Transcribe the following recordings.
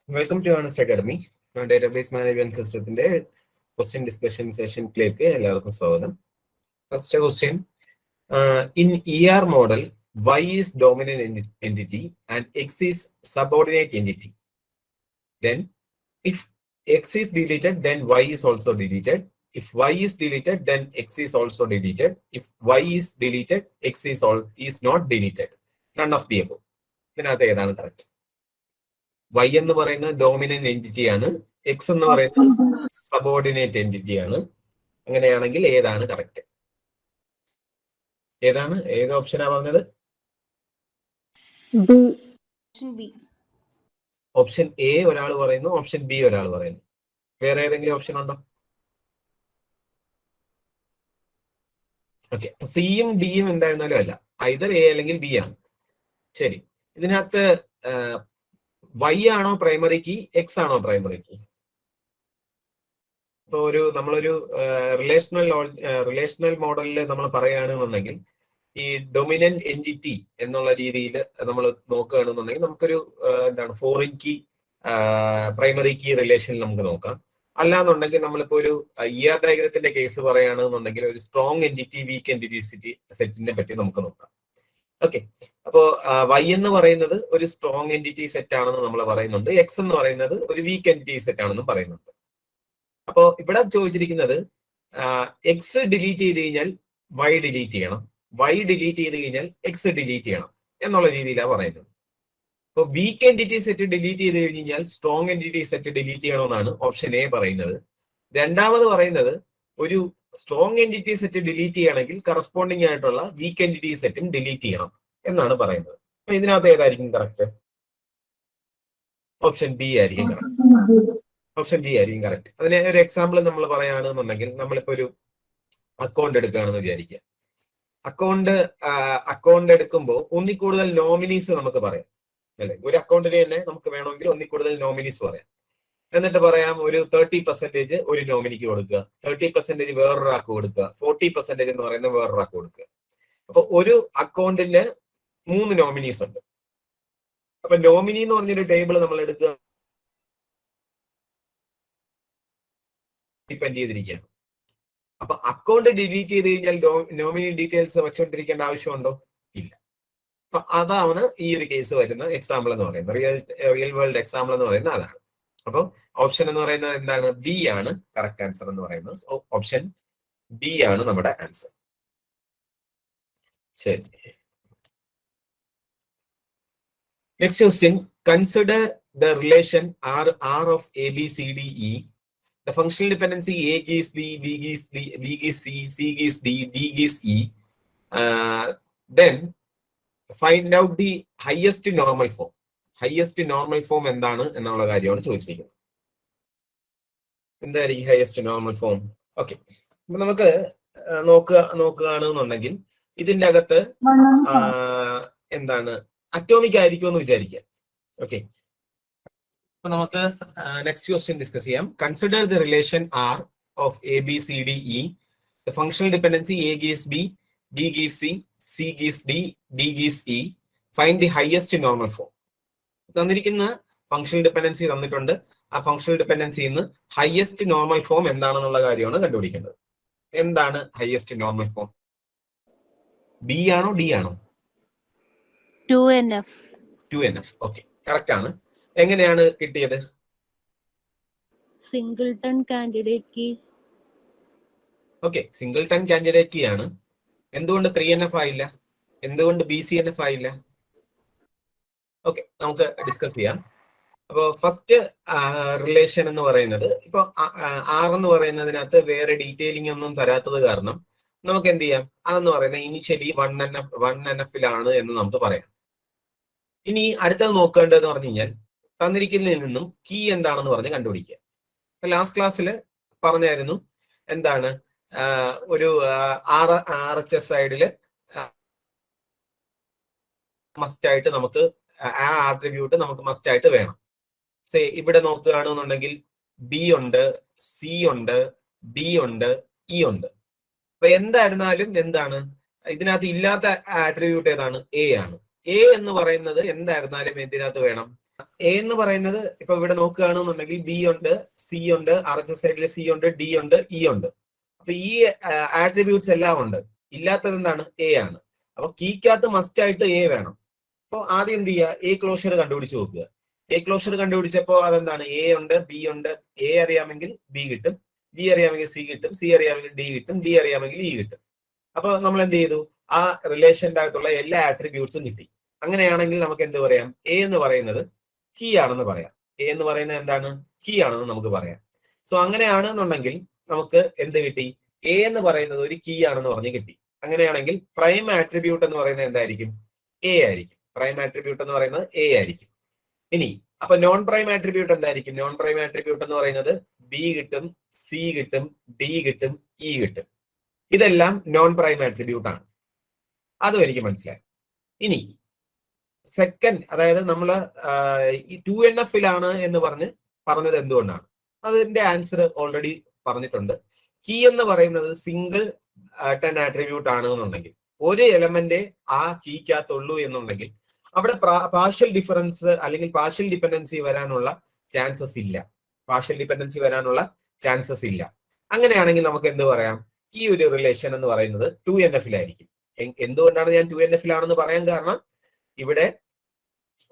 Welcome to Honest Academy. Database management സിസ്റ്റത്തിന്റെ question discussion സെഷനിലേക്ക് എല്ലാവർക്കും സ്വാഗതം. First question, in ER model Y is dominant entity and X is subordinate entity. Then if X is deleted, then Y is also deleted. If Y is deleted, then X is also deleted. If Y is deleted, X is not deleted. None of the above. ഇതിനകത്ത് ഏതാണ് correct? Y എന്ന് പറയുന്നത് dominant entity ആണ്, X എന്ന് പറയുന്നത് subordinate entity ആണ്. അങ്ങനെയാണെങ്കിൽ ഏതാണ് കറക്റ്റ്? ഏത് ഓപ്ഷനാ പറഞ്ഞത്? ഓപ്ഷൻ എ ഒരാൾ പറയുന്നു, ഓപ്ഷൻ ബി ഒരാൾ പറയുന്നു. വേറെ ഏതെങ്കിലും ഓപ്ഷൻ ഉണ്ടോ? ഓക്കെ, സിയും ഡിയും എന്തായിരുന്നാലും അല്ല, ഐദർ എ അല്ലെങ്കിൽ ബി ആണ്. ശരി, ഇതിനകത്ത് Y ആണോ പ്രൈമറി കീ, എക്സ് ആണോ പ്രൈമറി കീ? ഇപ്പൊ നമ്മളൊരു റിലേഷണൽ മോഡലിൽ നമ്മൾ പറയുകയാണെന്നുണ്ടെങ്കിൽ ഈ ഡൊമിനന്റ് എൻറ്റിറ്റി എന്നുള്ള രീതിയിൽ നമ്മൾ നോക്കുകയാണെന്നുണ്ടെങ്കിൽ നമുക്കൊരു ഫോറിൻ കീ പ്രൈമറി കീ റിലേഷനിൽ നമുക്ക് നോക്കാം. അല്ലാന്നുണ്ടെങ്കിൽ നമ്മളിപ്പോ ഒരു ER ഡയഗ്രത്തിന്റെ കേസ് പറയുകയാണെന്നുണ്ടെങ്കിൽ ഒരു സ്ട്രോങ് എൻറ്റിറ്റി വീക്ക് എൻറ്റിറ്റി സെറ്റിനെ പറ്റി നമുക്ക് നോക്കാം. ഓക്കെ, അപ്പോ Y എന്ന് പറയുന്നത് ഒരു സ്ട്രോങ് എൻറ്റിറ്റി സെറ്റ് ആണെന്ന് നമ്മൾ പറയുന്നുണ്ട്, X എന്ന് പറയുന്നത് ഒരു വീക്ക് എൻറ്റിറ്റി സെറ്റ് ആണെന്ന് പറയുന്നുണ്ട്. അപ്പോ ഇവിടെ ചോദിച്ചിരിക്കുന്നത് X ഡിലീറ്റ് ചെയ്ത് കഴിഞ്ഞാൽ Y ഡിലീറ്റ് ചെയ്യണം, Y ഡിലീറ്റ് ചെയ്ത് കഴിഞ്ഞാൽ X ഡിലീറ്റ് ചെയ്യണം എന്നുള്ള രീതിയിലാണ് പറയുന്നത്. അപ്പോൾ വീക്ക് എൻറ്റിറ്റി സെറ്റ് ഡിലീറ്റ് ചെയ്ത് കഴിഞ്ഞാൽ സ്ട്രോങ് എൻറ്റിറ്റി സെറ്റ് ഡിലീറ്റ് ചെയ്യണമെന്നാണ് ഓപ്ഷൻ എ പറയുന്നത്. രണ്ടാമത് പറയുന്നത് ഒരു സ്ട്രോങ് എൻറ്റിറ്റി സെറ്റ് ഡിലീറ്റ് ചെയ്യണമെങ്കിൽ കറസ്പോണ്ടിങ് ആയിട്ടുള്ള വീക്ക് എൻറ്റിറ്റി സെറ്റും ഡിലീറ്റ് ചെയ്യണം എന്നാണ് പറയുന്നത്. അപ്പൊ ഇതിനകത്ത് ഏതായിരിക്കും കറക്റ്റ്? ഓപ്ഷൻ ബി ആയിരിക്കും കറക്റ്റ്. ഓപ്ഷൻ ബി ആയിരിക്കും കറക്റ്റ്. അതിന് ഒരു എക്സാമ്പിൾ നമ്മൾ പറയുകയാണെന്നുണ്ടെങ്കിൽ, നമ്മളിപ്പോ ഒരു അക്കൗണ്ട് എടുക്കുകയാണെന്ന് വിചാരിക്കുക. അക്കൗണ്ട് എടുക്കുമ്പോൾ ഒന്നിൽ കൂടുതൽ നോമിനീസ് നമുക്ക് പറയാം, അല്ലെ? ഒരു അക്കൗണ്ടിന് തന്നെ നമുക്ക് വേണമെങ്കിൽ ഒന്നിൽ കൂടുതൽ നോമിനീസ് പറയാം. എന്നിട്ട് പറയാം ഒരു 30% ഒരു നോമിനിക്ക് കൊടുക്കുക, 30% വേറൊരാൾക്ക് കൊടുക്കുക, 40% എന്ന് പറയുന്നത് വേറൊരാൾക്ക് കൊടുക്കുക. അപ്പൊ ഒരു അക്കൗണ്ടിന് 3 നോമിനീസ് ഉണ്ട്. അപ്പൊ നോമിനി എന്ന് പറഞ്ഞൊരു ടേബിൾ നമ്മൾ എടുക്കുക, ഡിപ്പെൻഡ് ചെയ്തിരിക്കുകയാണ്. അപ്പൊ അക്കൗണ്ട് ഡിലീറ്റ് ചെയ്ത് കഴിഞ്ഞാൽ നോമിനി ഡീറ്റെയിൽസ് വെച്ചോണ്ടിരിക്കേണ്ട ആവശ്യമുണ്ടോ? ഇല്ല. അപ്പൊ അതാണ് ഈ ഒരു കേസ് വരുന്ന എക്സാമ്പിൾ എന്ന് പറയുന്നത്, റിയൽ വേൾഡ് എക്സാമ്പിൾ എന്ന് പറയുന്നത് അതാണ്. അപ്പൊ ഓപ്ഷൻ എന്ന് പറയുന്നത് എന്താണ്? ബി ആണ് കറക്റ്റ് ആൻസർ എന്ന് പറയുന്നത്. ഓപ്ഷൻ ബി ആണ് നമ്മുടെ ആൻസർ. ശരി, next question, consider the relation R of A B C D E. The functional dependency A gives B, B gives D, B gives C, C gives D, D gives E. Then find out the highest normal form. Highest normal form എന്താണ് എന്നുള്ള കാര്യമാണ് ചോദിച്ചിരിക്കുന്നത്. എന്തായിരിക്കും highest normal form? Okay, അപ്പൊ നമുക്ക് നോക്കുകയാണെന്നുണ്ടെങ്കിൽ ഇതിന്റെ അകത്ത് അറ്റോമിക് ആയിരിക്കും എന്ന് വിചാരിക്കാം. ഓക്കെ, അപ്പൊ നമുക്ക് നെക്സ്റ്റ് ക്വസ്റ്റ്യൻ ഡിസ്കസ് ചെയ്യാം. Consider the relation R of A B C D E. The functional dependency A gives B, B gives C, C gives D, D gives E. Find the highest normal form. തന്നിരിക്കുന്ന functional dependency തന്നിട്ടുണ്ട്. ആ functional ഡിപ്പെൻഡൻസിയിൽ നിന്ന് highest normal form എന്താണെന്നുള്ള കാര്യമാണ് കണ്ടുപിടിക്കേണ്ടത്. എന്താണ് highest normal form? B ആണോ D ആണോ? 2NF. 2NF. ഓക്കെ, കറക്റ്റ് ആണ്. എങ്ങനെയാണ് കിട്ടിയത്? Singleton candidate key. Okay, singleton candidate key ആണ്. എന്തുകൊണ്ട് 3NF ആയില്ല? എന്തുകൊണ്ട് BCNF ആയില്ല? ഓക്കെ, നമുക്ക് ഡിസ്കസ് ചെയ്യാം. അപ്പോൾ ഫസ്റ്റ് റിലേഷൻ എന്ന് പറയുന്നത്, ഇപ്പൊ R എന്ന് പറയുന്നതിനകത്ത് വേറെ ഡീറ്റെയിലിംഗ് ഒന്നും തരാത്തത് കാരണം നമുക്ക് എന്ത് ചെയ്യാം, അതെന്ന് പറയുന്നത് ഇനിഷ്യലി 1NF എന്ന് നമുക്ക് പറയാം. ഇനി അടുത്തത് നോക്കേണ്ടതെന്ന് പറഞ്ഞു കഴിഞ്ഞാൽ തന്നിരിക്കുന്നതിൽ നിന്നും കീ എന്താണെന്ന് പറഞ്ഞ് കണ്ടുപിടിക്കുക. ലാസ്റ്റ് ക്ലാസ്സിൽ പറഞ്ഞായിരുന്നു എന്താണ്, ഒരു RHS സൈഡില് മസ്റ്റ് ആയിട്ട് നമുക്ക് ആ ആട്രിബ്യൂട്ട് നമുക്ക് മസ്റ്റ് ആയിട്ട് വേണം. ഇവിടെ നോക്കുകയാണെന്നുണ്ടെങ്കിൽ B ഉണ്ട്, C ഉണ്ട്, D ഉണ്ട്, E ഉണ്ട്. അപ്പൊ എന്തായിരുന്നാലും എന്താണ് ഇതിനകത്ത് ഇല്ലാത്ത ആട്രിബ്യൂട്ട് ഏതാണ്? A ആണ്. A എന്ന് പറയുന്നത് എന്തായിരുന്നാലും എന്തിനകത്ത് വേണം? എ എന്ന് പറയുന്നത് ഇപ്പൊ ഇവിടെ നോക്കുകയാണെന്നുണ്ടെങ്കിൽ ബി ഉണ്ട്, സി ഉണ്ട്, RHS സൈഡിൽ സി ഉണ്ട്, ഡി ഉണ്ട്, ഇ ഉണ്ട്. അപ്പൊ ഈ ആട്രിബ്യൂട്ട്സ് എല്ലാം ഉണ്ട്. ഇല്ലാത്തത് എന്താണ്? എ ആണ്. അപ്പൊ കീക്കകത്ത് മസ്റ്റ് ആയിട്ട് എ വേണം. അപ്പൊ ആദ്യം എന്ത് ചെയ്യുക? എ ക്ലോഷർ കണ്ടുപിടിച്ച് നോക്കുക. എ ക്ലോഷർ കണ്ടുപിടിച്ചപ്പോ അതെന്താണ്? എ ഉണ്ട്, ബി ഉണ്ട്. എ അറിയാമെങ്കിൽ ബി കിട്ടും, ബി അറിയാമെങ്കിൽ സി കിട്ടും, സി അറിയാമെങ്കിൽ ഡി കിട്ടും, ഡി അറിയാമെങ്കിൽ ഇ കിട്ടും. അപ്പൊ നമ്മൾ എന്ത് ചെയ്തു? ആ റിലേഷന്റെ അകത്തുള്ള എല്ലാ ആട്രിബ്യൂട്ട്സും കിട്ടി. അങ്ങനെയാണെങ്കിൽ നമുക്ക് എന്ത് പറയാം? എ എന്ന് പറയുന്നത് കീ ആണെന്ന് പറയാം. എ എന്ന് പറയുന്നത് എന്താണ്? കീ ആണെന്ന് നമുക്ക് പറയാം. സോ അങ്ങനെയാണെന്നുണ്ടെങ്കിൽ നമുക്ക് എന്ത് കിട്ടി? എ എന്ന് പറയുന്നത് ഒരു കീ ആണെന്ന് പറഞ്ഞ് കിട്ടി. അങ്ങനെയാണെങ്കിൽ പ്രൈം ആട്രിബ്യൂട്ട് എന്ന് പറയുന്നത് എന്തായിരിക്കും? എ ആയിരിക്കും. പ്രൈം ആട്രിബ്യൂട്ട് എന്ന് പറയുന്നത് എ ആയിരിക്കും. ഇനി അപ്പൊ നോൺ പ്രൈം ആട്രിബ്യൂട്ട് എന്തായിരിക്കും? നോൺ പ്രൈം ആട്രിബ്യൂട്ട് എന്ന് പറയുന്നത് ബി കിട്ടും, സി കിട്ടും, ഡി കിട്ടും, ഇ കിട്ടും. ഇതെല്ലാം നോൺ പ്രൈം ആട്രിബ്യൂട്ട് ആണ്. അതും എനിക്ക് മനസ്സിലായി. ഇനി സെക്കൻഡ്, അതായത് നമ്മൾ ഈ 2NF-ലാണ് എന്ന് പറഞ്ഞത് എന്തുകൊണ്ടാണ്? അതിന്റെ ആൻസർ ഓൾറെഡി പറഞ്ഞിട്ടുണ്ട്. കീ എന്ന് പറയുന്നത് സിംഗിൾ ടെൻ ആട്രിബ്യൂട്ട് ആണ് എന്നുണ്ടെങ്കിൽ, ഒരു എലമെന്റ് ആ കീക്കകത്തുള്ളൂ എന്നുണ്ടെങ്കിൽ അവിടെ പാർഷ്യൽ ഡിഫറൻസ് അല്ലെങ്കിൽ പാർഷ്യൽ ഡിപെൻഡൻസി വരാനുള്ള ചാൻസസ് ഇല്ല. പാർഷ്യൽ ഡിപെൻഡൻസി വരാനുള്ള ചാൻസസ് ഇല്ല. അങ്ങനെയാണെങ്കിൽ നമുക്ക് എന്ത് പറയാം? ഈ ഒരു റിലേഷൻ എന്ന് പറയുന്നത് 2NF-ലായിരിക്കും. എന്തുകൊണ്ടാണ് ഞാൻ 2NF-ലാണെന്ന് പറയാൻ കാരണം, ഇവിടെ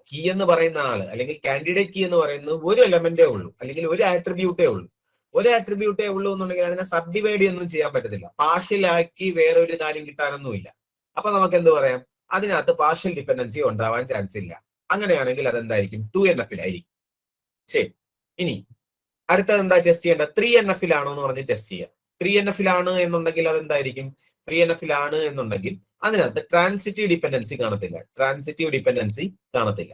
കീ എന്ന് പറയുന്ന ആള് അല്ലെങ്കിൽ കാൻഡിഡേറ്റ് കീ എന്ന് പറയുന്നത് ഒരു എലമെന്റേ ഉള്ളൂ, അല്ലെങ്കിൽ ഒരു ആട്രിബ്യൂട്ടേ ഉള്ളൂ. ഒരു ആട്രിബ്യൂട്ടേ ഉള്ളൂ എന്നുണ്ടെങ്കിൽ അതിനെ സബ് ഡിവൈഡ് ഒന്നും ചെയ്യാൻ പറ്റത്തില്ല. പാർഷ്യൽ ആക്കി വേറെ ഒരു കാര്യം കിട്ടാനൊന്നുമില്ല. അപ്പൊ നമുക്ക് എന്ത് പറയാം? അതിനകത്ത് പാർഷ്യൽ ഡിപെൻഡൻസി ഉണ്ടാവാൻ ചാൻസ് ഇല്ല. അങ്ങനെയാണെങ്കിൽ അതെന്തായിരിക്കും? 2NF-ലായിരിക്കും. ശരി. ഇനി അടുത്തത് എന്താ ടെസ്റ്റ് ചെയ്യേണ്ടത്? 3NF-ലാണോ എന്ന് പറഞ്ഞ് ടെസ്റ്റ് ചെയ്യുക. 3NF-ലാണ് എന്നുണ്ടെങ്കിൽ അതെന്തായിരിക്കും? 3NF-ലാണ് എന്നുണ്ടെങ്കിൽ അതിനകത്ത് ട്രാൻസിറ്റീവ് ഡിപെൻഡൻസി കാണത്തില്ല. ട്രാൻസിറ്റീവ് ഡിപെൻഡൻസി കാണത്തില്ല.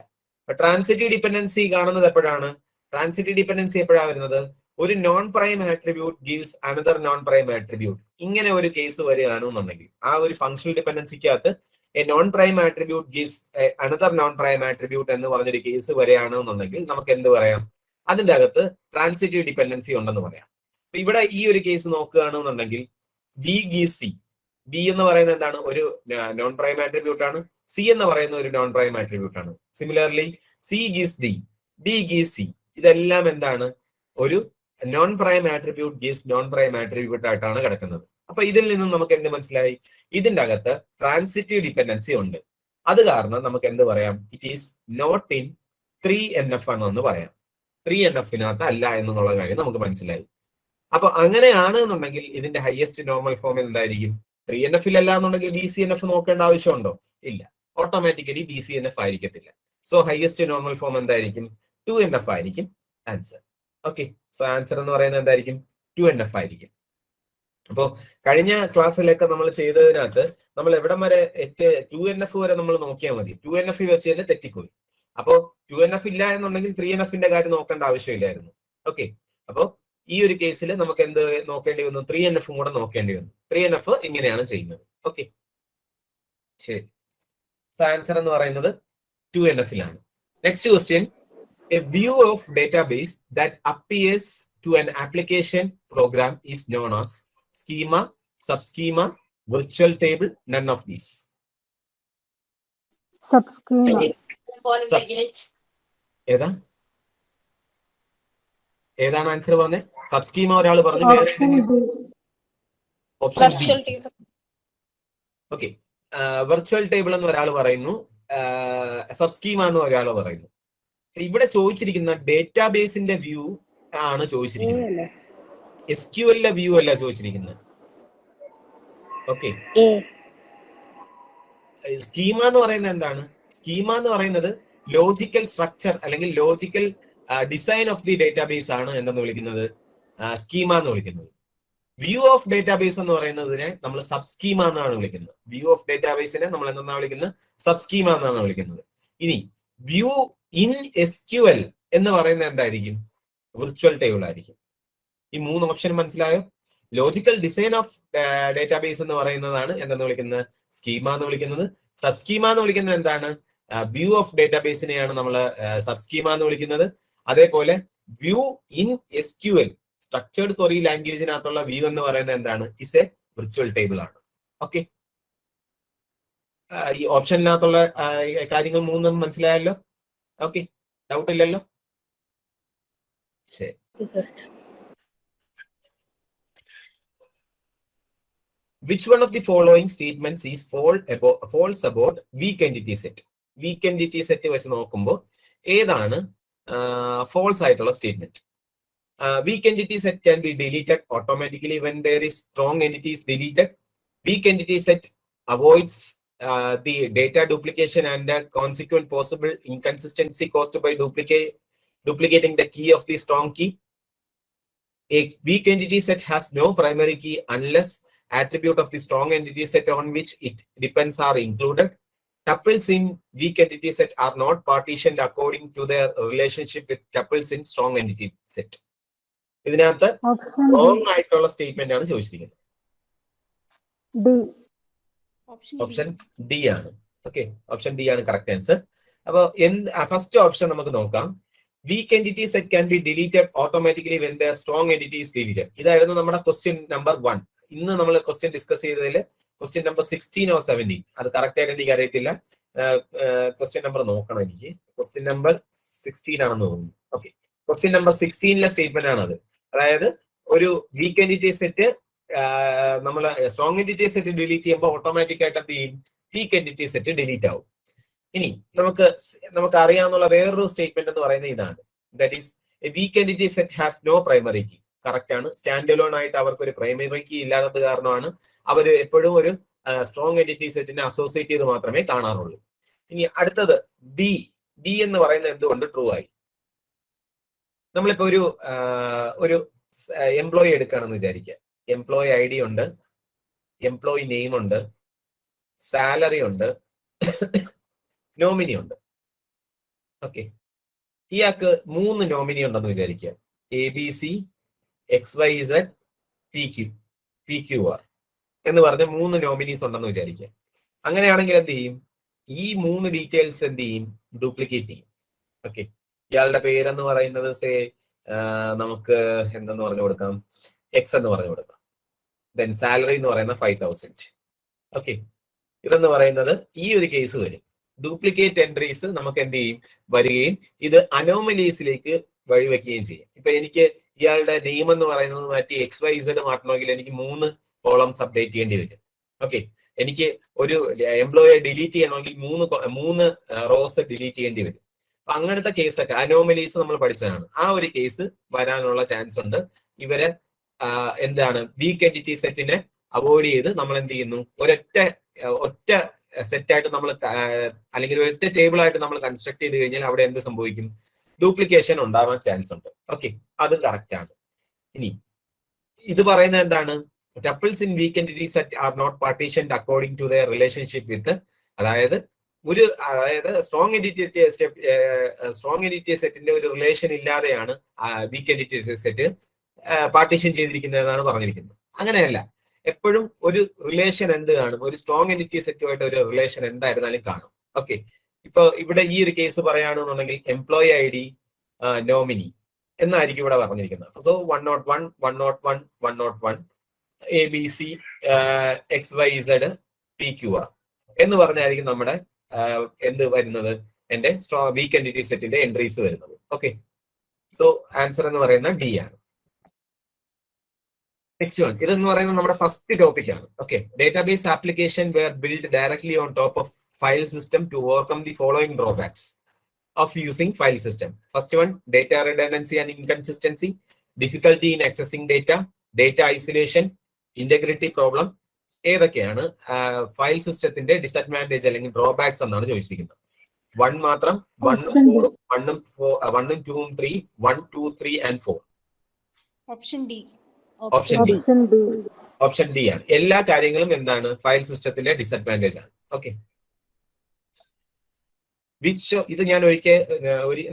ട്രാൻസിറ്റീവ് ഡിപെൻഡൻസി കാണുന്നത് എപ്പോഴാണ്? ട്രാൻസിറ്റീവ് ഡിപെൻഡൻസി എപ്പോഴാണ് വരുന്നത്? ഒരു non prime attribute gives another non prime attribute. ഇങ്ങനെ ഒരു കേസ് വരികയാണെന്നുണ്ടെങ്കിൽ, ആ ഒരു ഫംഗ്ഷണൽ ഡിപെൻഡൻസിക്കകത്ത് a non prime attribute gives another non prime attribute എന്ന് പറഞ്ഞൊരു കേസ് വരികയാണെന്നുണ്ടെങ്കിൽ നമുക്ക് എന്ത് പറയാം? അതിന്റെ അകത്ത് ട്രാൻസിറ്റീവ് ഡിപെൻഡൻസി ഉണ്ടെന്ന് പറയാം. അപ്പൊ ഇവിടെ ഈ ഒരു കേസ് നോക്കുകയാണെന്നുണ്ടെങ്കിൽ ബി ഗീവ്സ് സി. ബി എന്ന് പറയുന്നത് എന്താണ്? ഒരു നോൺ പ്രൈം ആട്രിബ്യൂട്ട് ആണ്. സി എന്ന് പറയുന്ന ഒരു നോൺ പ്രൈം ആട്രിബ്യൂട്ട് ആണ്. Similarly C gives D, D gives C. ഇതെല്ലാം എന്താണ്? ഒരു non prime attribute gives non prime attribute ആയിട്ടാണ് കിടക്കുന്നത്. അപ്പൊ ഇതിൽ നിന്നും നമുക്ക് എന്ത് മനസ്സിലായി? ഇതിന്റെ അകത്ത് ട്രാൻസിറ്റീവ് ഡിപെൻഡൻസി ഉണ്ട്. അത് കാരണം നമുക്ക് എന്ത് പറയാം? It is not in 3NF ആണെന്ന് പറയാം. 3NF-നകത്ത് അല്ല എന്നുള്ള കാര്യം നമുക്ക് മനസ്സിലായി. അപ്പൊ അങ്ങനെയാണ് എന്നുണ്ടെങ്കിൽ ഇതിന്റെ ഹയസ്റ്റ് നോർമൽ ഫോം എന്തായിരിക്കും? 3NF-ലല്ല എന്നുണ്ടെങ്കിൽ BCNF നോക്കേണ്ട ആവശ്യമുണ്ടോ? ഇല്ല. ഓട്ടോമാറ്റിക്കലി BCNF ആയിരിക്കത്തില്ല. സോ ഹയസ്റ്റ് നോർമൽ ഫോം എന്തായിരിക്കും? 2NF ആയിരിക്കും ആൻസർ. ഓക്കെ. സോ ആൻസർ എന്ന് പറയുന്നത് എന്തായിരിക്കും? 2NF ആയിരിക്കും. അപ്പോ കഴിഞ്ഞ ക്ലാസ്സിലൊക്കെ നമ്മൾ ചെയ്തതിനകത്ത് നമ്മൾ എവിടം വരെ 2NF വരെ നമ്മൾ നോക്കിയാൽ മതി. 2NF വെച്ച് തന്നെ തെറ്റിപ്പോയി. അപ്പോ 2NF ഇല്ല എന്നുണ്ടെങ്കിൽ 3NF-ന്റെ കാര്യം നോക്കേണ്ട ആവശ്യമില്ലായിരുന്നു. ഓക്കെ. അപ്പോ ഈ ഒരു കേസിൽ നമുക്ക് എന്ത് നോക്കേണ്ടി വന്നു? 3NF കൂടെ നോക്കേണ്ടി വന്നു. 3NF ഇങ്ങനെയാണ് ചെയ്യുന്നത്. ഓക്കെ, ശരി. സോ ആൻസർ എന്ന് പറയുന്നത് 2NF-ലാണ്. Next question, a view of database that appears to an application program is known as schema, subschema, virtual table, none of these. Subschema. ഏതാണ് ആൻസർ പറഞ്ഞത്? സബ്സ്കീമ ഒരാൾ പറഞ്ഞു. ഓക്കെ, വെർച്വൽ ടേബിൾ എന്ന് ഒരാൾ പറയുന്നു, സബ്സ്കീമ എന്ന് ഒരാൾ പറയുന്നു. ഇവിടെ ചോദിച്ചിരിക്കുന്ന ഡേറ്റാബേസിന്റെ വ്യൂ ആണ് ചോദിച്ചിരിക്കുന്നത്. SQL-ലെ വ്യൂ അല്ല ചോദിച്ചിരിക്കുന്നത്. ഓക്കെ, സ്കീമ എന്ന് പറയുന്നത് എന്താണ്? സ്കീമ എന്ന് പറയുന്നത് ലോജിക്കൽ സ്ട്രക്ചർ അല്ലെങ്കിൽ logical design of the database ആണ് എന്തെന്ന് വിളിക്കുന്നത്? സ്കീമ എന്ന് വിളിക്കുന്നത്. വ്യൂ ഓഫ് ഡേറ്റാബേസ് എന്ന് പറയുന്നതിനെ നമ്മൾ സബ് സ്കീമ എന്നാണ് വിളിക്കുന്നത്. വ്യൂ ഓഫ് ഡേറ്റാബേസിനെ നമ്മൾ എന്താണ് വിളിക്കുന്നത്? സബ് സ്കീമ എന്നാണ് വിളിക്കുന്നത്. ഇനി വ്യൂ ഇൻ SQL എന്ന് പറയുന്നത് എന്തായിരിക്കും? വിർച്വൽ ടേബിൾ ആയിരിക്കും. ഈ 3 ഓപ്ഷൻ മനസ്സിലായോ? ലോജിക്കൽ ഡിസൈൻ ഓഫ് ഡേറ്റാബേസ് എന്ന് പറയുന്നതാണ് എന്തെന്ന് വിളിക്കുന്നത്? സ്കീമ എന്ന് വിളിക്കുന്നത്. സബ് സ്കീമ എന്ന് വിളിക്കുന്നത് എന്താണ്? വ്യൂ ഓഫ് ഡേറ്റാബേസിനെയാണ് നമ്മൾ സബ് സ്കീമ എന്ന് വിളിക്കുന്നത്. അതേപോലെ view in SQL structured query ലാംഗ്വേജിനകത്തുള്ള വ്യൂ എന്ന് പറയുന്നത് എന്താണ്? ഇസ് എ വിർച്വൽ ടേബിൾ ആണ്. ഓക്കെ, ഈ ഓപ്ഷനിനകത്തുള്ള കാര്യങ്ങൾ 3 മനസ്സിലായല്ലോ. ഓക്കെ, ഡൗട്ട് ഇല്ലല്ലോ? ശരി. Which one of the following statements is false about weak entity set? Weak entity set വെച്ച് നോക്കുമ്പോൾ ഏതാണ് false ആയിട്ടുള്ള statement? Weak entity set can be deleted automatically when there is strong entity is deleted. Weak entity set avoids the data duplication and the consequent possible inconsistency caused by duplicating the key of the strong key. A weak entity set has no primary key unless attribute of the strong entity set on which it depends are included. Tuples in weak entity set are not partitioned according to their relationship with tuples in strong entity set. ഇതിനകത്ത് wrong ആയിട്ടുള്ള statement ആണ് ചോദിച്ചിരിക്കുന്നത്. Option D ആണ്. Okay, option D ആണ് correct answer. അപ്പൊ first option നമുക്ക് നോക്കാം. Weak entity set can be deleted automatically when their strong entity is deleted. ഇതായിരുന്നു നമ്മുടെ ക്വസ്റ്റ്യൻ നമ്പർ 1. ഇന്ന് നമ്മൾ ക്വസ്റ്റ്യൻ ഡിസ്കസ് ചെയ്തതിൽ ക്വസ്റ്റ്യൻ നമ്പർ 16 or 17, അത് കറക്റ്റ് ആയിട്ട് എനിക്ക് അറിയത്തില്ല. ക്വസ്റ്റ്യൻ നമ്പർ നോക്കണം എനിക്ക്. ക്വസ്റ്റ്യൻ നമ്പർ 16 ആണെന്ന് തോന്നുന്നു. ഓക്കെ, ക്വസ്റ്റ്യൻ നമ്പർ 16ലെ സ്റ്റേറ്റ്മെന്റ് ആണ് അത്. അതായത് ഒരു വീക്ക് എന്റിറ്റി സെറ്റ് നമ്മൾ സ്ട്രോങ് എന്റിറ്റി സെറ്റ് ഡിലീറ്റ് ചെയ്യുമ്പോൾ ഓട്ടോമാറ്റിക് ആയിട്ട് എന്ത് ചെയ്യും? വീക്ക് എന്റിറ്റി സെറ്റ് ഡിലീറ്റ് ആവും. ഇനി നമുക്ക് അറിയാവുന്ന വേറൊരു സ്റ്റേറ്റ്മെന്റ് എന്ന് പറയുന്നത് ഇതാണ്. That is a weak entity set has no primary key. Correct ആണ്. സ്റ്റാൻഡ് അലോൺ ആയിട്ട് അവർക്ക് ഒരു പ്രൈമറി കീ ഇല്ലാത്തത് കാരണമാണ് അവർ എപ്പോഴും ഒരു സ്ട്രോങ് എന്റിറ്റി സെറ്റിനെ അസോസിയേറ്റ് ചെയ്ത് മാത്രമേ കാണാറുള്ളൂ. ഇനി അടുത്തത് ഡി എന്ന് പറയുന്നത് എന്തുകൊണ്ട് ട്രൂ ആയി? നമ്മളിപ്പോ ഒരു എംപ്ലോയി എടുക്കുകയാണെന്ന് വിചാരിക്കുക. എംപ്ലോയി ഐ ഡി ഉണ്ട്, എംപ്ലോയി നെയിം ഉണ്ട്, സാലറി ഉണ്ട്, നോമിനി ഉണ്ട്. ഓക്കെ, ഇയാൾക്ക് 3 നോമിനി ഉണ്ടെന്ന് വിചാരിക്കുക. ABC, XYZ, PQR എന്ന് പറഞ്ഞ 3 നോമിനീസ് ഉണ്ടെന്ന് വിചാരിക്കുക. അങ്ങനെയാണെങ്കിൽ എന്ത് ചെയ്യും? ഈ 3 ഡീറ്റെയിൽസ് എന്ത് ചെയ്യും? ഡ്യൂപ്ലിക്കേറ്റ് ചെയ്യും. ഓക്കെ, ഇയാളുടെ പേരെന്ന് പറയുന്നത് നമുക്ക് എന്തെന്ന് പറഞ്ഞു കൊടുക്കാം? X എന്ന് പറഞ്ഞു കൊടുക്കാം. ദെൻ സാലറി എന്ന് പറയുന്ന 5000. ഓക്കെ, ഇതെന്ന് പറയുന്നത് ഈ ഒരു കേസ് വരും. ഡ്യൂപ്ലിക്കേറ്റ് എൻട്രീസ് നമുക്ക് എന്ത് ചെയ്യും? വരികയും ഇത് അനോമലീസിലേക്ക് വഴിവെക്കുകയും ചെയ്യും. ഇപ്പൊ എനിക്ക് ഇയാളുടെ നെയിം എന്ന് പറയുന്നത് മാറ്റി XYZ മാറ്റണമെങ്കിൽ എനിക്ക് 3 കോളംസ് അപ്ഡേറ്റ് ചെയ്യേണ്ടി വരും. ഓക്കെ, എനിക്ക് ഒരു എംപ്ലോയിയെ ഡിലീറ്റ് ചെയ്യണമെങ്കിൽ 3 റോസ് ഡിലീറ്റ് ചെയ്യേണ്ടി വരും. അപ്പൊ അങ്ങനത്തെ കേസൊക്കെ അനോമലീസ് നമ്മൾ പഠിച്ചതാണ്. ആ ഒരു കേസ് വരാനുള്ള ചാൻസ് ഉണ്ട്. ഇവരെ എന്താണ് വീക്ക് എന്റിറ്റി സെറ്റിനെ അവോയ്ഡ് ചെയ്ത് നമ്മൾ എന്ത് ചെയ്യുന്നു? ഒറ്റ സെറ്റായിട്ട് നമ്മൾ അല്ലെങ്കിൽ ഒറ്റ ടേബിൾ ആയിട്ട് നമ്മൾ കൺസ്ട്രക്ട് ചെയ്ത് കഴിഞ്ഞാൽ അവിടെ എന്ത് സംഭവിക്കും? ഡ്യൂപ്ലിക്കേഷൻ ഉണ്ടാവാൻ ചാൻസ് ഉണ്ട്. ഓക്കെ, അതും കറക്റ്റ് ആണ്. ഇനി ഇത് പറയുന്നത് എന്താണ്? Tuples in weak entity set are not partitioned according to their relationship with. അതായത് സ്ട്രോങ് എന്റിറ്റി സെറ്റിന്റെ ഒരു റിലേഷൻ ഇല്ലാതെയാണ് വീക്ക് എന്റിറ്റി സെറ്റ് പാർട്ടീഷൻ ചെയ്തിരിക്കുന്നതെന്നാണ് പറഞ്ഞിരിക്കുന്നത്. അങ്ങനെയല്ല, എപ്പോഴും ഒരു റിലേഷൻ എന്ത് കാണും? ഒരു സ്ട്രോങ് എന്റിറ്റി സെറ്റുമായിട്ട് ഒരു റിലേഷൻ എന്തായിരുന്നാലും കാണും. ഓക്കെ, ഇപ്പൊ ഇവിടെ ഈ ഒരു കേസ് പറയുകയാണെന്നുണ്ടെങ്കിൽ എംപ്ലോയി ഐ ഡി നോമിനി എന്നായിരിക്കും ഇവിടെ പറഞ്ഞിരിക്കുന്നത്. സോ 101, 101, 101, ABC, XYZ, PQR എന്ന് പറഞ്ഞായിരിക്കും നമ്മുടെ എന്ത് വരുന്നത്? എന്റെ വീക്ക് എന്റിറ്റി സെറ്റിന്റെ എൻട്രീസ് വരുന്നത്. ഓക്കെ, സോ ആൻസർ എന്ന് പറയുന്നത് ഡി ആണ്. നെക്സ്റ്റ് വൺ, ഇതെന്ന് പറയുന്നത് നമ്മുടെ ഫസ്റ്റ് ടോപ്പിക് ആണ്. Okay, database application were build directly on top of file system to overcome the following drawbacks of using file system. First one, data redundancy and inconsistency, difficulty in accessing data isolation, integrity problem. ഏതൊക്കെയാണ് file സിസ്റ്റത്തിന്റെ disadvantage അല്ലെങ്കിൽ drawbacks എന്നാണ് ചോദിച്ചിരിക്കുന്നത്. 1 മാത്രം, 1, 2, 3, 1, 2, 3 and 4. Option D ആണ്. എല്ലാ കാര്യങ്ങളും എന്താണ്? ഫയൽ സിസ്റ്റത്തിന്റെ ഡിസഡ്വാൻറ്റേജ് ആണ്. ഓക്കെ, ഇത് ഞാൻ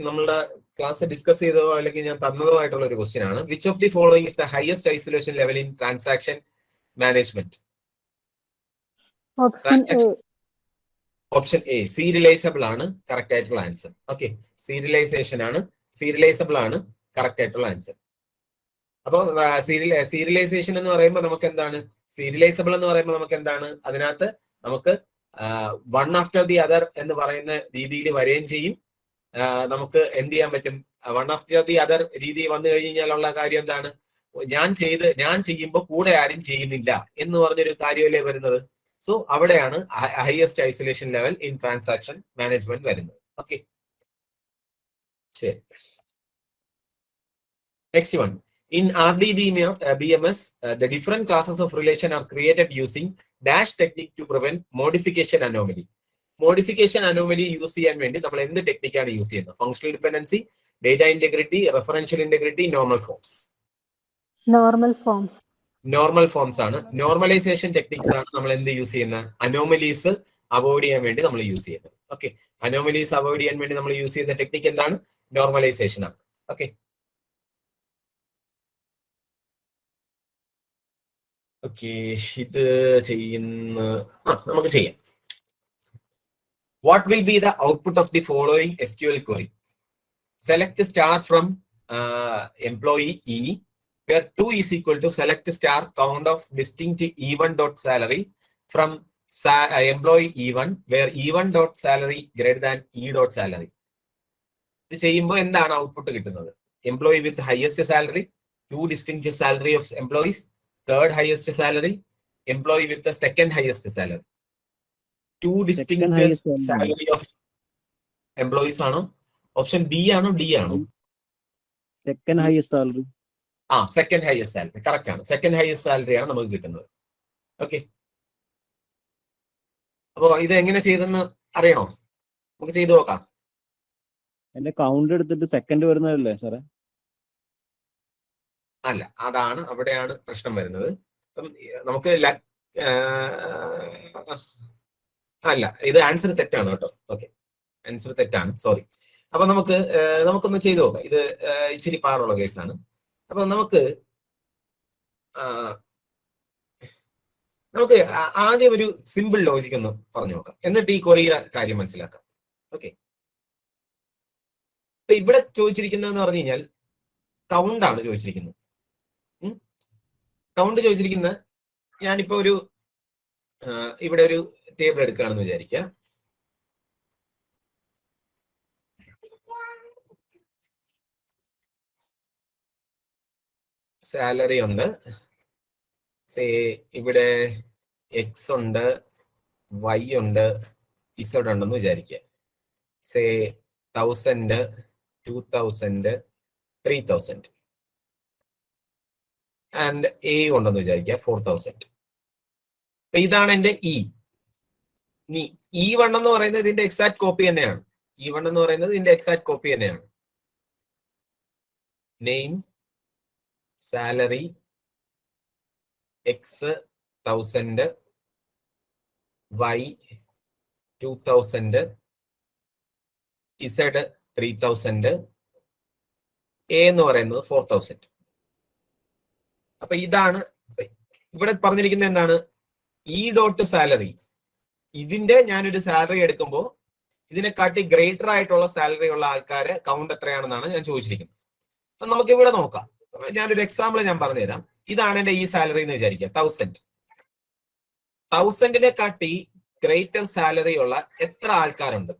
നമ്മളുടെ ക്ലാസ് ഡിസ്കസ് ചെയ്തതോ അല്ലെങ്കിൽ ഞാൻ തന്നതോ ആയിട്ടുള്ള ഒരു ക്വസ്റ്റ്യൻ ആണ്. Which of the following is the highest isolation level in transaction management? Option A serializable ആണ് കറക്റ്റ് ആയിട്ടുള്ള ആൻസർ. ഓക്കെ, സീരിയലൈസബിൾ ആണ് കറക്റ്റ് ആയിട്ടുള്ള ആൻസർ. അപ്പൊ സീരിയലൈസേഷൻ എന്ന് പറയുമ്പോൾ നമുക്ക് എന്താണ്? സീരിയലൈസബിൾ എന്ന് പറയുമ്പോൾ നമുക്ക് എന്താണ്? അതിനകത്ത് നമുക്ക് വൺ ആഫ്റ്റർ ദി അതർ എന്ന് പറയുന്ന രീതിയിൽ വരികയും ചെയ്യും. നമുക്ക് എന്ത് ചെയ്യാൻ പറ്റും? വൺ ആഫ്റ്റർ ദി അതർ രീതി വന്നു കഴിഞ്ഞാലുള്ള കാര്യം എന്താണ്? ഞാൻ ചെയ്യുമ്പോൾ കൂടെ ആരും ചെയ്യുന്നില്ല എന്ന് പറഞ്ഞൊരു കാര്യമല്ലേ വരുന്നത്. സോ അവിടെയാണ് highest isolation level in transaction management വരുന്നത്. ഓക്കെ, ശരി. Next one. In RDBMS, the different classes of relation are created using dash technique to prevent modification anomaly. Modification anomaly use ചെയ്യാൻ വേണ്ടി നമ്മൾ എന്ത് ടെക്നിക്കാണ് യൂസ് ചെയ്യുന്നത്? Functional dependency, data integrity, referential integrity, normal forms. Normal forms ആണ്. Normalisation techniques ആണ് നമ്മൾ എന്ത് use ചെയ്യുന്നത്? അനോമലീസ് അവോയ്ഡ് ചെയ്യാൻ വേണ്ടി നമ്മൾ യൂസ് ചെയ്യുന്നത്. ഓക്കെ, അനോമലീസ് അവോയ്ഡ് ചെയ്യാൻ വേണ്ടി നമ്മൾ യൂസ് ചെയ്യുന്ന ടെക്നിക്ക് എന്താണ്? നോർമലൈസേഷൻ ആണ്. ഓക്കെ, ഇത് നമുക്ക് ചെയ്യാം. What will be the output of the following SQL query? Select star from employee E, where 2 is equal to select star count of distinct E1 dot salary from employee E1, where E1 dot salary greater than E dot salary. ഇത് ചെയ്യുമ്പോൾ എന്താണ് output കിട്ടുന്നത്? Employee with highest salary, 2 distinct salary of employees, third highest salary, employee with the second highest salary. 2 distinct salary of employees ആണോ? Option B ആണോ D ആണോ? Second highest salary. Second highest salary correct ആണ്. Second highest salary ആണ് നമുക്ക് കിട്ടുന്നത്. Okay, അപ്പോ ഇത് എങ്ങനെ ചെയ്തെന്ന് അറിയണോ? നമുക്ക് ചെയ്തു നോക്കാം. എന്റെ കൗണ്ട് എടുത്തിട്ട് സെക്കൻഡ് വരുന്നതല്ലേ സാറേ? അല്ല, അതാണ് അവിടെയാണ് പ്രശ്നം വരുന്നത്. നമുക്ക് അല്ല, ഇത് ആൻസർ തെറ്റാണ് കേട്ടോ. ഓക്കെ, ആൻസർ തെറ്റാണ്, സോറി. അപ്പൊ നമുക്കൊന്ന് ചെയ്തു നോക്കാം. ഇത് ഇച്ചിരി പാടുള്ള കേസാണ്. അപ്പൊ നമുക്ക് ആദ്യം ഒരു സിമ്പിൾ ലോജിക് ഒന്ന് പറഞ്ഞു നോക്കാം, എന്നിട്ട് ഈ കൊറിയ കാര്യം മനസ്സിലാക്കാം. ഓക്കെ, ഇപ്പൊ ഇവിടെ ചോദിച്ചിരിക്കുന്നതെന്ന് പറഞ്ഞു കഴിഞ്ഞാൽ കൗണ്ട് ആണ് ചോദിച്ചിരിക്കുന്നത്. കൗണ്ട് ചോദിച്ചിരിക്കുന്ന ഞാനിപ്പോ ഇവിടെ ഒരു ടേബിൾ എടുക്കുകയാണെന്ന് വിചാരിക്കാം. സാലറി ഉണ്ട്, ഇവിടെ എക്സ് ഉണ്ട്, വൈ ഉണ്ട്, ഇസഡ് ഉണ്ടെന്ന് വിചാരിക്കുക. 1000, 2000, 3000 ആൻഡ് എ ഉണ്ടെന്ന് വിചാരിക്കുക 4000. ഇതാണ് എന്റെ ഇ. E1 എന്ന് പറയുന്നത് ഇതിന്റെ എക്സാക്ട് കോപ്പി തന്നെയാണ്. E1 എന്ന് പറയുന്നത് ഇതിന്റെ എക്സാക്ട് കോപ്പി തന്നെയാണ്. Name, salary, X 1000, Y 2000, Z 3000, A എന്ന് പറയുന്നത് 4000. അപ്പൊ ഇതാണ് ഇവിടെ പറഞ്ഞിരിക്കുന്നത്. എന്താണ് ഇ ഡോട്ട് സാലറി? ഇതിന്റെ ഞാനൊരു സാലറി എടുക്കുമ്പോൾ ഇതിനെക്കാട്ടി ഗ്രേറ്റർ ആയിട്ടുള്ള സാലറി ഉള്ള ആൾക്കാരെ കൗണ്ട് എത്രയാണെന്നാണ് ഞാൻ ചോദിച്ചിരിക്കുന്നത്. അപ്പൊ നമുക്ക് ഇവിടെ നോക്കാം. ഞാനൊരു എക്സാമ്പിൾ ഞാൻ പറഞ്ഞുതരാം. ഇതാണ് എന്റെ ഈ സാലറി എന്ന് വിചാരിക്കുക, 1000. 1000നെ കാട്ടി ഗ്രേറ്റർ സാലറി ഉള്ള എത്ര ആൾക്കാരുണ്ട്?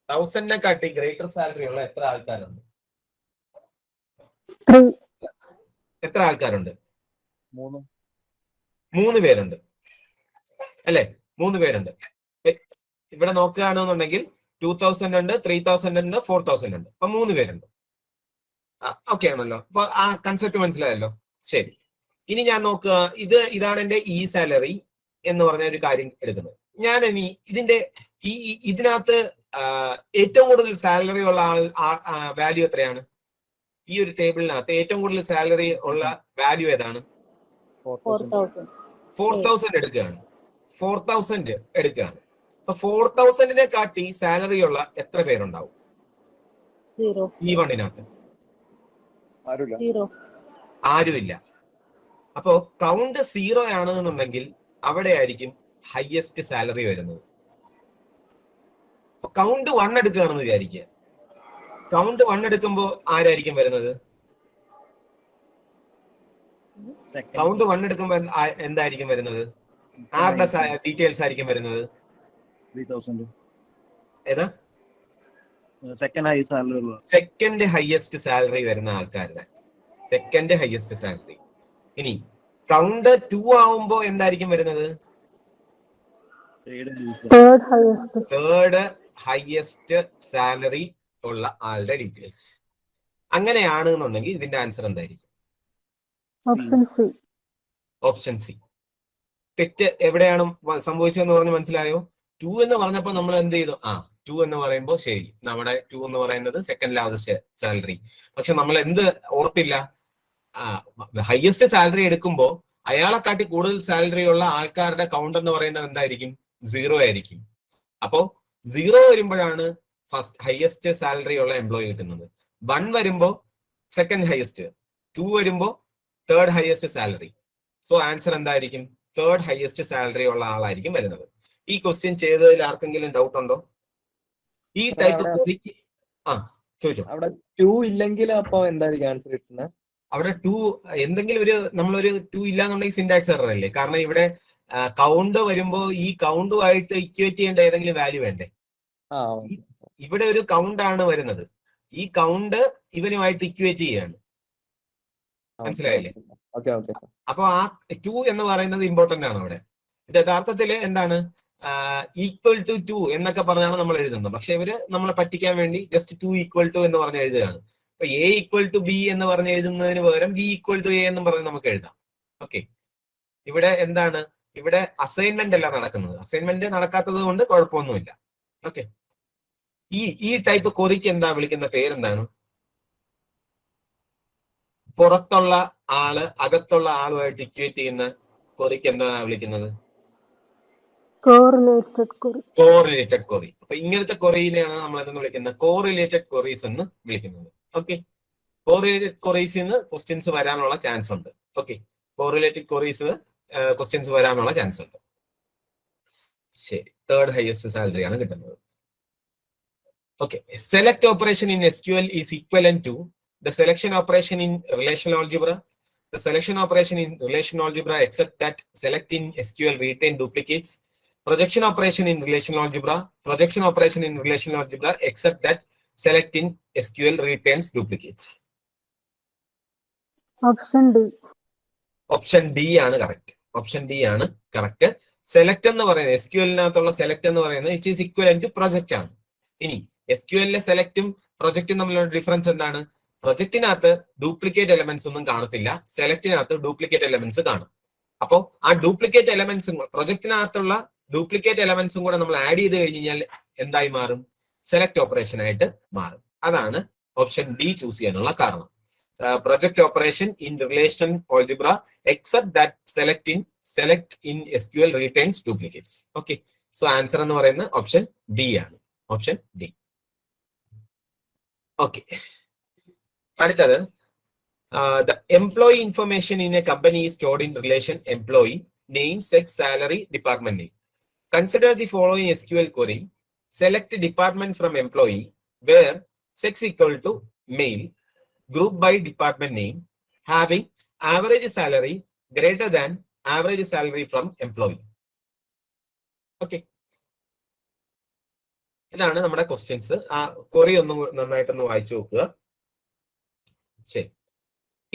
1000നെ കാട്ടി ഗ്രേറ്റർ സാലറി ഉള്ള എത്ര ആൾക്കാരുണ്ട്? എത്ര ആൾക്കാരുണ്ട്? 3 പേരുണ്ട് അല്ലെ? 3 പേരുണ്ട്. ഇവിടെ നോക്കുകയാണെന്നുണ്ടെങ്കിൽ 2000 ഉണ്ട്, 3000 ഉണ്ട്, 4000 ഉണ്ട്. അപ്പൊ 3 പേരുണ്ട്. ഓക്കെ ആണല്ലോ? അപ്പൊ ആ കൺസെപ്റ്റ് മനസ്സിലായല്ലോ. ശരി, ഇനി ഞാൻ നോക്കുക. ഇതാണ് എന്റെ ഇ സാലറി എന്ന് പറഞ്ഞ ഒരു കാര്യം എടുക്കുന്നത്. ഞാൻ ഇനി ഇതിനകത്ത് ഏറ്റവും കൂടുതൽ സാലറി ഉള്ള വാല്യൂ എത്രയാണ്? ഈ ഒരു ടേബിളിനകത്ത് ഏറ്റവും കൂടുതൽ സാലറി ഉള്ള വാല്യൂ ഏതാണ്? 4000 എടുക്കുകയാണ്. 4000 എടുക്കുകയാണ്. അപ്പൊ 4000നെ കാട്ടി സാലറി ഉള്ള എത്ര പേരുണ്ടാവും E1-നകത്ത്? ആരുമില്ല. അപ്പോ കൗണ്ട് 0 ആണെന്നുണ്ടെങ്കിൽ അവിടെ ആയിരിക്കും ഹയസ്റ്റ് സാലറി വരുന്നത്. കൗണ്ട് 1 എടുക്കുകയാണെന്ന് വിചാരിക്കുക. കൗണ്ട് 1 എടുക്കുമ്പോൾ ആരായിരിക്കും വരുന്നത്? കൗണ്ട് 1 എടുക്കുമ്പോൾ എന്തായിരിക്കും വരുന്നത്? ആരുടെ ഡീറ്റെയിൽസ് ആയിരിക്കും വരുന്നത്? ഏതാ സെക്കൻഡ് ഹൈ സാലറി ഉള്ള സെക്കൻഡ് ഹയസ്റ്റ് സാലറി വരുന്ന ആൾക്കാരുടെ സെക്കൻഡ് ഹയസ്റ്റ് സാലറി. ഇനി കൗണ്ട് 2 ആവുമ്പോ എന്തായിരിക്കും വരുന്നത്? തേർഡ് ഹയസ്റ്റ് സാലറി ഉള്ള ആളുടെ ഡീറ്റെയിൽസ്. അങ്ങനെയാണ് എന്നുണ്ടെങ്കിൽ ഇതിന്റെ ആൻസർ എന്തായിരിക്കും? Option C. തെറ്റ് എവിടെയാണ് സംഭവിച്ചതെന്ന് പറഞ്ഞ് മനസ്സിലായോ? 2 എന്ന് പറഞ്ഞപ്പോൾ നമ്മൾ എന്ത് ചെയ്തു? 2 എന്ന് പറയുമ്പോൾ ശരി, നമ്മുടെ 2 എന്ന് പറയുന്നത് സെക്കൻഡ് ലാർജസ്റ്റ് സാലറി. പക്ഷെ നമ്മൾ എന്ത് ഓർത്തില്ല? ഹയസ്റ്റ് സാലറി എടുക്കുമ്പോൾ അയാളെക്കാട്ടി കൂടുതൽ സാലറി ഉള്ള ആൾക്കാരുടെ കൗണ്ട് എന്ന് പറയുന്നത് എന്തായിരിക്കും? 0 ആയിരിക്കും. അപ്പോ 0 വരുമ്പോഴാണ് ഫസ്റ്റ് ഹയസ്റ്റ് സാലറി ഉള്ള എംപ്ലോയി കിട്ടുന്നത്. 1 വരുമ്പോ സെക്കൻഡ് ഹയസ്റ്റ്, 2 വരുമ്പോ third highest salary. So answer എന്തായിരിക്കും? തേർഡ് ഹയസ്റ്റ് സാലറി ഉള്ള ആളായിരിക്കും വരുന്നത്. ഈ ക്വസ്റ്റ്യൻ ചെയ്തതിൽ ആർക്കെങ്കിലും ഡൗട്ട് ഉണ്ടോ? ഈ ടൈപ്പ് ചോദിച്ചോ. അവിടെ 2 ഇല്ലെങ്കിൽ അപ്പൊ എന്തായിരിക്കും ആൻസർ കിട്ടുന്നത്? അവിടെ 2 എന്തെങ്കിലും ഒരു നമ്മളൊരു 2 ഇല്ലാന്നുണ്ടെങ്കിൽ സിന്റാക്സ് എറർ അല്ലേ? കാരണം ഇവിടെ കൗണ്ട് വരുമ്പോ ഈ കൗണ്ടുമായിട്ട് ഇക്വേറ്റ് ചെയ്യേണ്ട ഏതെങ്കിലും വാല്യൂ വേണ്ടേ? ഇവിടെ ഒരു കൗണ്ട് ആണ് വരുന്നത്. ഈ കൗണ്ട് ഇവനുമായിട്ട് ഇക്വേറ്റ് ചെയ്യാണ്. മനസ്സിലായില്ലേ? അപ്പൊ ആ 2 എന്ന് പറയുന്നത് ഇമ്പോർട്ടന്റ് ആണ് അവിടെ. ഇത് യഥാർത്ഥത്തില് എന്താണ്? ഈക്വൽ ടു 2 എന്നൊക്കെ പറഞ്ഞാണ് നമ്മൾ എഴുതുന്നത്. പക്ഷെ ഇവര് നമ്മളെ പറ്റിക്കാൻ വേണ്ടി ജസ്റ്റ് 2 ഈക്വൽ ടു എന്ന് പറഞ്ഞ് എഴുതുകയാണ്. അപ്പൊ എ ഈക്വൽ ടു ബി എന്ന് പറഞ്ഞ് എഴുതുന്നതിന് പകരം ബി ഈക്വൽ ടു എ എന്ന് പറഞ്ഞ് നമുക്ക് എഴുതാം. ഓക്കെ, ഇവിടെ എന്താണ്? ഇവിടെ അസൈൻമെന്റ് അല്ല നടക്കുന്നത്. അസൈൻമെന്റ് നടക്കാത്തത് കൊണ്ട് കുഴപ്പമൊന്നുമില്ല. ഓക്കെ, ഈ ടൈപ്പ് കൊറിക്ക് എന്താ വിളിക്കുന്ന പേരെന്താണ്? പുറത്തുള്ള ആള് അകത്തുള്ള ആളുമായിട്ട് ഇക്വേറ്റ് ചെയ്യുന്ന കൊറിക്ക് എന്താ വിളിക്കുന്നത്? കോറിലേറ്റഡ് കൊറി. അപ്പൊ ഇങ്ങനത്തെ കൊറിയിനെയാണ് നമ്മൾ എന്ന് വിളിക്കുന്നത് കോറിലേറ്റഡ് കൊറീസ് എന്ന് വിളിക്കുന്നത്. ഓക്കെ, കോറിലേറ്റഡ് കൊറീസിന്ന് ക്വസ്റ്റ്യൻസ് വരാനുള്ള ചാൻസ് ഉണ്ട്. ഓക്കെ, കോറിലേറ്റഡ് കൊറീസ് ക്വസ്റ്റ്യൻസ് വരാനുള്ള ചാൻസ് ഉണ്ട്. ശരി, തേർഡ് ഹയസ്റ്റ് സാലറി ആണ് കിട്ടുന്നത്. Okay, select operation in SQL is equivalent to the selection operation in relational algebra. The selection operation in relational algebra except that select in SQL retain duplicates. Projection operation in relational algebra. Projection operation in relational algebra except that select in SQL retains duplicates. Option D ആണ് correct. Option D ആണ് correct. Select എന്ന് പറയുന്നത് SQL-നകത്തുള്ള select എന്ന് പറയുന്നത് it is equivalent to project ആണ്. ഇനി SQL-ലെ സെലക്റ്റും പ്രൊജക്റ്റും തമ്മിലുള്ള ഡിഫറൻസ് എന്താണ്? പ്രൊജക്റ്റിനകത്ത് ഡ്യൂപ്ലിക്കേറ്റ് എലമെന്റ്സ് ഒന്നും കാണത്തില്ല, സെലക്റ്റിനകത്ത് ഡ്യൂപ്ലിക്കേറ്റ് എലമെന്റ്സ് കാണും. അപ്പോൾ ആ ഡ്യൂപ്ലിക്കേറ്റ് എലമെന്റ്സും പ്രൊജക്റ്റിനകത്തുള്ള ഡ്യൂപ്ലിക്കേറ്റ് എലമെന്റ്സും കൂടെ നമ്മൾ ആഡ് ചെയ്ത് കഴിഞ്ഞാൽ എന്തായി മാറും? സെലക്ട് ഓപ്പറേഷൻ ആയിട്ട് മാറും. അതാണ് ഓപ്ഷൻ ഡി ചൂസ് ചെയ്യാനുള്ള കാരണം. Project operation in relation algebra except that select in SQL retains duplicates. Okay, so answer എന്ന് പറയുന്നത് ഓപ്ഷൻ ഡി ആണ്. Option D. ഓക്കെ, അടുത്തത് the employee information in a company is stored in relation employee name, sex, salary, department name. Consider the following SQL query. Select department from employee where sex equal to male, group by department name, having average salary greater than average salary from employee. Okay, ഇതാണ് നമ്മുടെ questions. ആ query ഒന്ന് നന്നായിട്ടൊന്ന് വായിച്ചു നോക്കുക. ശരി,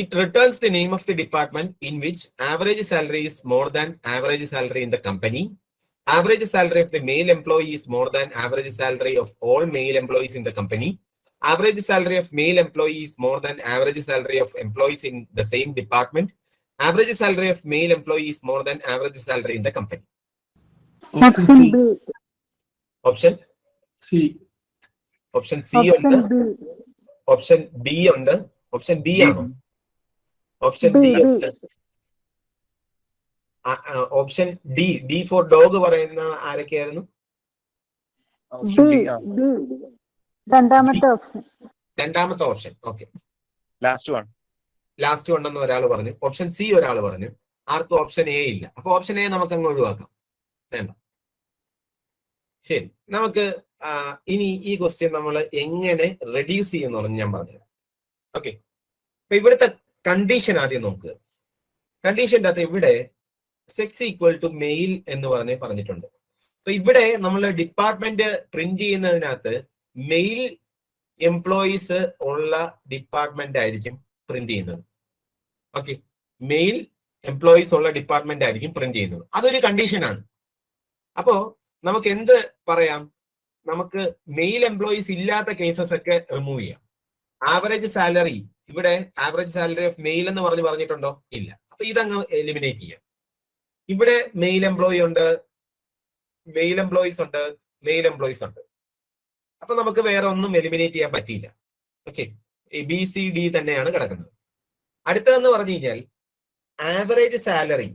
it returns the name of the department in which average salary is more than average salary in the company. Average salary of the male employee is more than average salary of all male employees in the company. Average salary of male employee is more than average salary of employees in the same department. Average salary of male employee is more than average salary in the company. Option C. Option C ഉണ്ട്. Option B ഉണ്ട്. Option B ആണോ? Option D ഉണ്ട്. Option D four dog പറയുന്ന ആരൊക്കെയായിരുന്നു? രണ്ടാമത്തെ option. Okay, last one എന്ന് ഒരാൾ പറഞ്ഞു. Option C ഒരാൾ പറഞ്ഞു. ആർക്കും ഓപ്ഷൻ എ ഇല്ല. അപ്പൊ ഓപ്ഷൻ എ നമുക്ക് അങ്ങ് ഒഴിവാക്കാം, വേണ്ട. ശരി, നമുക്ക് ഇനി ഈ ക്വസ്റ്റ്യൻ നമ്മൾ എങ്ങനെ റെഡ്യൂസ് ചെയ്യുമെന്ന് പറഞ്ഞ് ഞാൻ പറഞ്ഞുതരാം. ഓക്കെ, അപ്പൊ ഇവിടുത്തെ കണ്ടീഷൻ ആദ്യം നോക്കുക. കണ്ടീഷൻ്റെ അകത്ത് ഇവിടെ സെക്സ് ഈക്വൽ ടു മെയിൽ എന്ന് പറഞ്ഞിട്ടുണ്ട്. അപ്പൊ ഇവിടെ നമ്മൾ ഡിപ്പാർട്ട്മെന്റ് പ്രിന്റ് ചെയ്യുന്നതിനകത്ത് മെയിൽ എംപ്ലോയീസ് ഉള്ള ഡിപ്പാർട്ട്മെന്റ് ആയിരിക്കും പ്രിന്റ് ചെയ്യുന്നത്. ഓക്കെ, മെയിൽ എംപ്ലോയീസ് ഉള്ള ഡിപ്പാർട്ട്മെന്റ് ആയിരിക്കും പ്രിന്റ് ചെയ്യുന്നത്. അതൊരു കണ്ടീഷനാണ്. അപ്പോ നമുക്ക് എന്ത് പറയാം? നമുക്ക് മെയിൽ എംപ്ലോയീസ് ഇല്ലാത്ത കേസസ് ഒക്കെ റിമൂവ് ചെയ്യാം. ആവറേജ് സാലറി, ഇവിടെ ആവറേജ് സാലറി ഓഫ് മെയിൽ എന്ന് പറഞ്ഞിട്ടുണ്ടോ? ഇല്ല. അപ്പൊ ഇതങ്ങ് എലിമിനേറ്റ് ചെയ്യാം. ഇവിടെ മെയിൽ എംപ്ലോയി ഉണ്ട്, മെയിൽ എംപ്ലോയീസ് ഉണ്ട്, മെയിൽ എംപ്ലോയീസ് ഉണ്ട്. അപ്പൊ നമുക്ക് വേറെ ഒന്നും എലിമിനേറ്റ് ചെയ്യാൻ പറ്റിയില്ല. ഓക്കെ, BCD തന്നെയാണ് കിടക്കുന്നത്. അടുത്തതെന്ന് പറഞ്ഞു കഴിഞ്ഞാൽ ആവറേജ് സാലറി,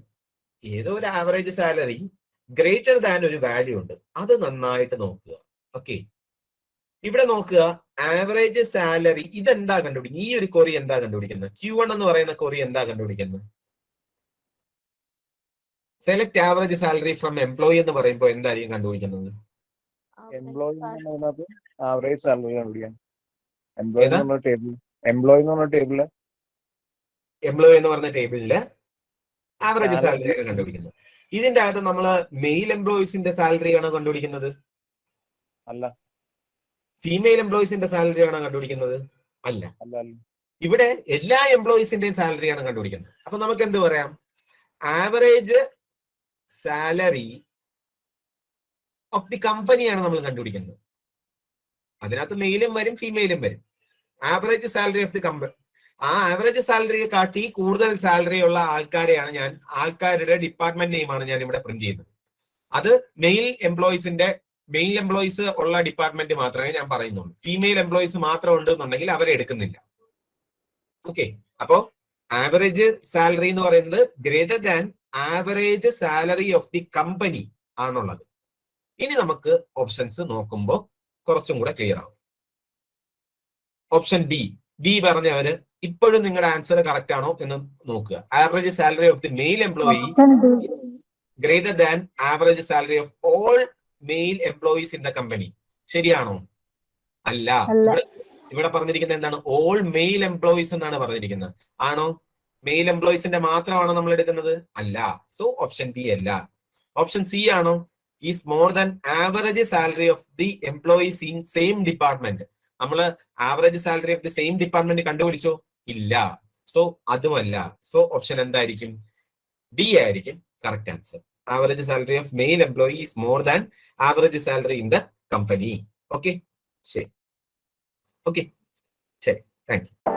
ഏതോ ഒരു ആവറേജ് സാലറി ഗ്രേറ്റർ ദാൻ ഒരു വാല്യൂ ഉണ്ട്, അത് നന്നായിട്ട് നോക്കുക. ഓക്കെ, ഇവിടെ നോക്കുക, ആവറേജ് സാലറി ഇതെന്താ കണ്ടുപിടിക്കുന്നത്? ഈ ഒരു കൊറി എന്താ കണ്ടുപിടിക്കുന്നത്? Q1 എന്ന് പറയുന്ന കൊറി എന്താ കണ്ടുപിടിക്കുന്നത്? Select average salary from employee എന്ന് പറയുമ്പോൾ എന്തായിരിക്കും കണ്ടുപിടിക്കുന്നത്? എംപ്ലോയി ആവറേജ് സാലറി കണ്ടുപിടിക്കാൻ. എംപ്ലോയി എന്ന് പറഞ്ഞ ടേബിളില് എംപ്ലോയി എന്ന് പറഞ്ഞ ടേബിളില് ആവറേജ് സാലറി ആണ് കണ്ടുപിടിക്കുന്നത്. ഇതിന്റെ അകത്ത് നമ്മൾ മെയിൽ എംപ്ലോയീസിന്റെ സാലറി ആണോ കണ്ടുപിടിക്കുന്നത്? അല്ല. ഫീമെയിൽ എംപ്ലോയീസിന്റെ സാലറി ആണോ കണ്ടുപിടിക്കുന്നത്? അല്ല. ഇവിടെ എല്ലാ എംപ്ലോയീസിന്റെയും സാലറി ആണ് കണ്ടുപിടിക്കുന്നത്. അപ്പൊ നമുക്ക് എന്ത് പറയാം? ആവറേജ് സാലറി ഓഫ് ദി കമ്പനിയാണ് നമ്മൾ കണ്ടുപിടിക്കുന്നത്. അതിനകത്ത് മെയിലും വരും ഫീമെയിലും വരും. Average salary of the company, ആ ആവറേജ് സാലറിയെ കാട്ടി കൂടുതൽ സാലറി ഉള്ള ആൾക്കാരെയാണ് ഞാൻ, ആൾക്കാരുടെ ഡിപ്പാർട്ട്മെന്റ് നെയിമാണ് ഞാൻ ഇവിടെ പ്രിന്റ് ചെയ്യുന്നത്. അത് മെയിൽ എംപ്ലോയീസ് ഉള്ള ഡിപ്പാർട്ട്മെന്റ് മാത്രമേ ഞാൻ പറയുന്നുള്ളൂ. ഫീമെയിൽ എംപ്ലോയീസ് മാത്രം ഉണ്ടെന്നുണ്ടെങ്കിൽ അവരെ എടുക്കുന്നില്ല. ഓക്കെ, അപ്പോ ആവറേജ് സാലറി എന്ന് പറയുന്നത് greater than average salary of the company ആണുള്ളത്. ഇനി നമുക്ക് ഓപ്ഷൻസ് നോക്കുമ്പോൾ കുറച്ചും കൂടെ ക്ലിയർ ആവും. ഓപ്ഷൻ ബി പറഞ്ഞവര് ഇപ്പോഴും നിങ്ങളുടെ ആൻസർ കറക്റ്റ് ആണോ എന്ന് നോക്കുക. Average salary of the male employee greater than average salary of all male employees in the company. ശരിയാണോ? അല്ല. ഇവിടെ പറഞ്ഞിരിക്കുന്നത് എന്താണ്? ഓൾ മെയിൽ എംപ്ലോയീസ് എന്നാണ് പറഞ്ഞിരിക്കുന്നത്. ആണോ? മെയിൽ എംപ്ലോയീസിന്റെ മാത്രമാണോ നമ്മൾ എടുക്കുന്നത്? അല്ല. സോ ഓപ്ഷൻ ബി അല്ല. ഓപ്ഷൻ സി ആണോ? Is more than average salary of the employees in same department. നമ്മൾ average salary of the same department കണ്ടുപിടിച്ചോ? ഇല്ല. സോ അതുമല്ല. സോ ഓപ്ഷൻ എന്തായിരിക്കും? ഡി ആയിരിക്കും correct answer. Average salary of male employee is more than average salary in the company. Okay, ശരി. Okay, ശരി, thank U.